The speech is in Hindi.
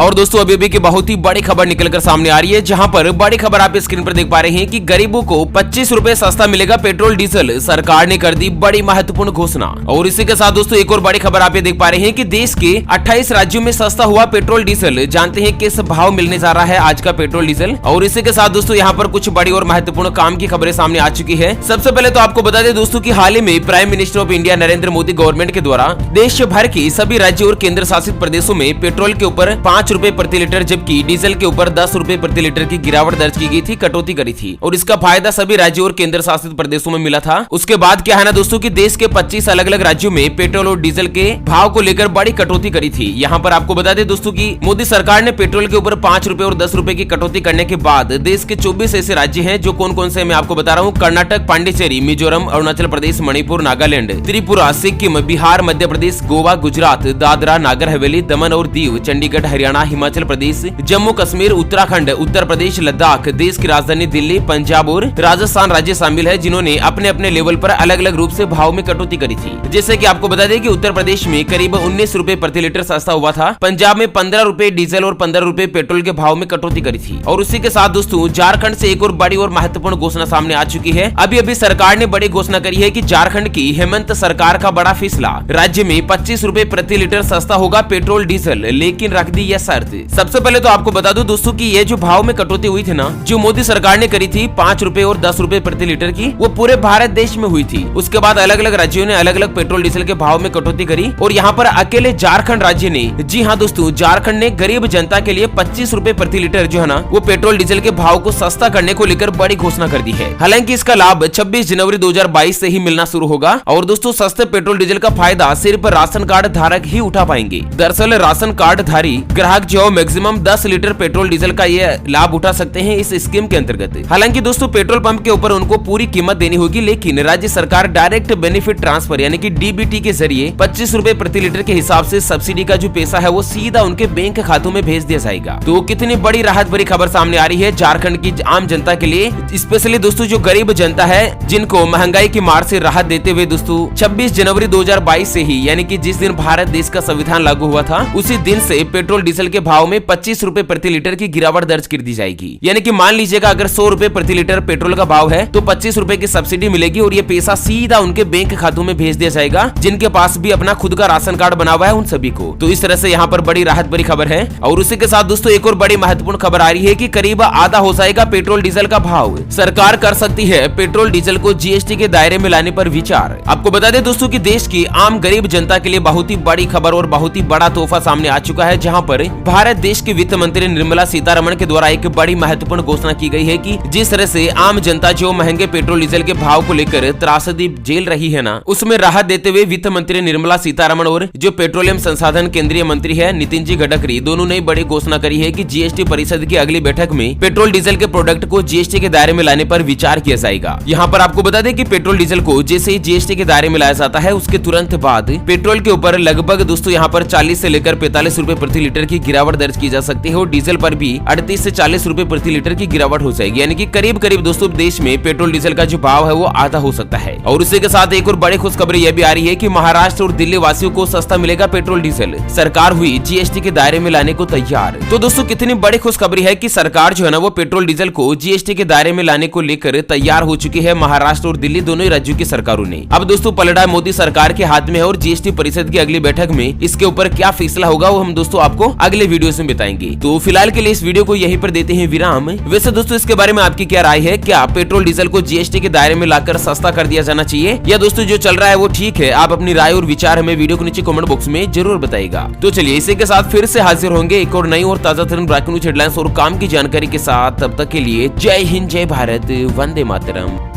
और दोस्तों अभी की बहुत ही बड़ी खबर निकलकर सामने आ रही है, जहां पर बड़ी खबर आप स्क्रीन पर देख पा रहे हैं कि गरीबों को 25 रुपए सस्ता मिलेगा पेट्रोल डीजल। सरकार ने कर दी बड़ी महत्वपूर्ण घोषणा। और इसी के साथ दोस्तों एक और बड़ी खबर आप देख पा रहे हैं कि देश के 28 राज्यों में सस्ता हुआ पेट्रोल डीजल। जानते हैं किस भाव मिलने जा रहा है आज का पेट्रोल डीजल। और इसी के साथ दोस्तों यहाँ पर कुछ बड़ी और महत्वपूर्ण काम की खबरें सामने आ चुकी है। सबसे पहले तो आपको बता दें दोस्तों की हाल ही में prime minister of India Narendra Modi government के द्वारा देश भर के सभी राज्यों और केंद्र शासित प्रदेशों में पेट्रोल के ऊपर 5 रुपए प्रति लीटर जबकि डीजल के ऊपर 10 रुपए प्रति लीटर की गिरावट दर्ज की गई थी, कटौती करी थी। और इसका फायदा सभी राज्यों और केंद्र शासित प्रदेशों में मिला था। उसके बाद क्या है ना दोस्तों की देश के 25 अलग अलग राज्यों में पेट्रोल और डीजल के भाव को लेकर बड़ी कटौती करी थी। यहाँ पर आपको बता दें दोस्तों की मोदी सरकार ने पेट्रोल के ऊपर 5 रुपए और 10 रुपए की कटौती करने के बाद देश के 24 ऐसे राज्य हैं जो कौन कौन से मैं आपको बता रहा हूँ। कर्नाटक, पांडिचेरी, मिजोरम, अरुणाचल प्रदेश, मणिपुर, नागालैंड, त्रिपुरा, सिक्किम, बिहार, मध्य प्रदेश, गोवा, गुजरात, दादरा नागर हवेली, दमन और दीव, चंडीगढ़, हरियाणा, हिमाचल प्रदेश, जम्मू कश्मीर, उत्तराखंड, उत्तर प्रदेश, लद्दाख, देश की राजधानी दिल्ली, पंजाब और राजस्थान राज्य शामिल है जिन्होंने अपने अपने लेवल पर अलग अलग रूप से भाव में कटौती करी थी। जैसे कि आपको बता दें कि उत्तर प्रदेश में करीब 19 रुपए प्रति लीटर सस्ता हुआ था। पंजाब में 15 रुपए डीजल और 15 रुपए पेट्रोल के भाव में कटौती करी थी। और उसी के साथ दोस्तों झारखंड से एक और बड़ी और महत्वपूर्ण घोषणा सामने आ चुकी है। अभी सरकार ने बड़ी घोषणा करी है कि झारखंड की हेमंत सरकार का बड़ा फैसला, राज्य में 25 रुपए प्रति लीटर सस्ता होगा पेट्रोल डीजल, लेकिन रख दी यह शर्त। सबसे पहले तो आपको बता दूं दोस्तों की ये जो भाव में कटौती हुई थी ना, जो मोदी सरकार ने करी थी 5 रुपए और 10 रुपए प्रति लीटर की, वो पूरे भारत देश में हुई थी। उसके बाद अलग अलग राज्यों ने अलग अलग पेट्रोल डीजल के भाव में कटौती करी और यहाँ पर अकेले झारखंड राज्य ने, जी हाँ दोस्तों, झारखंड ने गरीब जनता के लिए 25 रुपए प्रति लीटर जो है ना वो पेट्रोल डीजल के भाव को सस्ता करने को लेकर बड़ी घोषणा कर दी है। हालांकि इसका लाभ 26 जनवरी 2022 से ही मिलना शुरू होगा। और दोस्तों सस्ते पेट्रोल डीजल का फायदा सिर्फ राशन कार्ड धारक ही उठा पाएंगे। दरअसल राशन कार्ड धारी ग्राहक जो मैक्सिमम 10 लीटर पेट्रोल डीजल का ये लाभ उठा सकते हैं इस स्कीम के अंतर्गत। हालांकि दोस्तों पेट्रोल पंप के ऊपर उनको पूरी कीमत देनी होगी, लेकिन राज्य सरकार डायरेक्ट बेनिफिट ट्रांसफर यानी कि डीबीटी के जरिए 25 रुपए प्रति लीटर के हिसाब से सब्सिडी का जो पैसा है वो सीधा उनके बैंक खातों में भेज दिया जाएगा। तो कितनी बड़ी राहत भरी खबर सामने आ रही है झारखंड की आम जनता के लिए, स्पेशली दोस्तों जो गरीब जनता है जिनको महंगाई की मार से राहत देते हुए दोस्तों 26 जनवरी 2022 से ही यानी कि जिस दिन भारत देश का संविधान लागू हुआ था उसी दिन से पेट्रोल डीजल के भाव में 25 रुपए प्रति लीटर की गिरावट दर्ज कर दी जाएगी। यानी कि मान लीजिएगा अगर 100 रुपए प्रति लीटर पेट्रोल का भाव है तो 25 रुपए की सब्सिडी मिलेगी और ये पैसा सीधा उनके बैंक खातों में भेज दिया जाएगा जिनके पास भी अपना खुद का राशन कार्ड बना हुआ है उन सभी को। तो इस तरह से यहाँ पर बड़ी राहत भरी खबर है। और उसी के साथ दोस्तों एक और बड़ी महत्वपूर्ण खबर आ रही है कि करीब आधा हो जाएगा पेट्रोल डीजल का भाव। सरकार कर सकती है पेट्रोल डीजल को जीएसटी के दायरे में लाने पर विचार। आपको बता दें दोस्तों कि देश की आम गरीब जनता के लिए बहुत ही बड़ी खबर और बहुत ही बड़ा तोहफा सामने आ चुका है, जहां पर भारत देश के वित्त मंत्री निर्मला सीतारमण के द्वारा एक बड़ी महत्वपूर्ण घोषणा की गई है कि जिस तरह से आम जनता जो महंगे पेट्रोल डीजल के भाव को लेकर त्रासदी झेल रही है ना, उसमें राहत देते हुए वित्त मंत्री निर्मला सीतारमण और जो पेट्रोलियम संसाधन केंद्रीय मंत्री है नितिन जी गडकरी दोनों ने बड़ी घोषणा करी है कि जीएसटी परिषद की अगली बैठक में पेट्रोल डीजल के प्रोडक्ट को जीएसटी के दायरे में लाने पर विचार किया जाएगा। यहाँ पर आपको बता दें कि पेट्रोल डीजल को जैसे ही जीएसटी के दायरे में लाया जाता है उसके तुरंत बाद पेट्रोल के ऊपर लगभग दोस्तों यहाँ पर 40 से लेकर 45 रुपए प्रति लीटर की गिरावट दर्ज की जा सकती है और डीजल पर भी 38 से 40 रुपए प्रति लीटर की गिरावट हो जाएगी। यानी कि करीब करीब दोस्तों देश में पेट्रोल डीजल का जो भाव है वो आधा हो सकता है। और उसी के साथ एक और बड़ी खुशखबरी यह भी आ रही है कि महाराष्ट्र और दिल्ली वासियों को सस्ता मिलेगा पेट्रोल डीजल। सरकार हुई जीएसटी के दायरे में लाने को तैयार। तो दोस्तों कितनी बड़ी खुशखबरी है कि सरकार जो है ना वो पेट्रोल डीजल को जीएसटी के दायरे में लाने को लेकर तैयार हो चुकी है। महाराष्ट्र और दिल्ली दोनों ही राज्यों की सरकारों ने अब दोस्तों पलड़ा मोदी सरकार के हाथ में है और जीएसटी परिषद की अगली बैठक में इसके ऊपर क्या फैसला होगा वो हम दोस्तों आपको अगले वीडियो में बताएंगे। तो फिलहाल के लिए इस वीडियो को यहीं पर देते हैं विराम। वैसे दोस्तों इसके बारे में आपकी क्या राय है, क्या पेट्रोल डीजल को जीएसटी के दायरे में लाकर सस्ता कर दिया जाना चाहिए या दोस्तों जो चल रहा है वो ठीक है? आप अपनी राय और विचार हमें वीडियो के नीचे कमेंट बॉक्स में जरूर बताइएगा। तो चलिए इसी के साथ फिर से हाजिर होंगे एक और नई और ताजा तरीन ब्रेकिंग न्यूज हेडलाइंस और काम की जानकारी के साथ। तब तक के लिए जय हिंद, जय भारत, वंदे मातरम।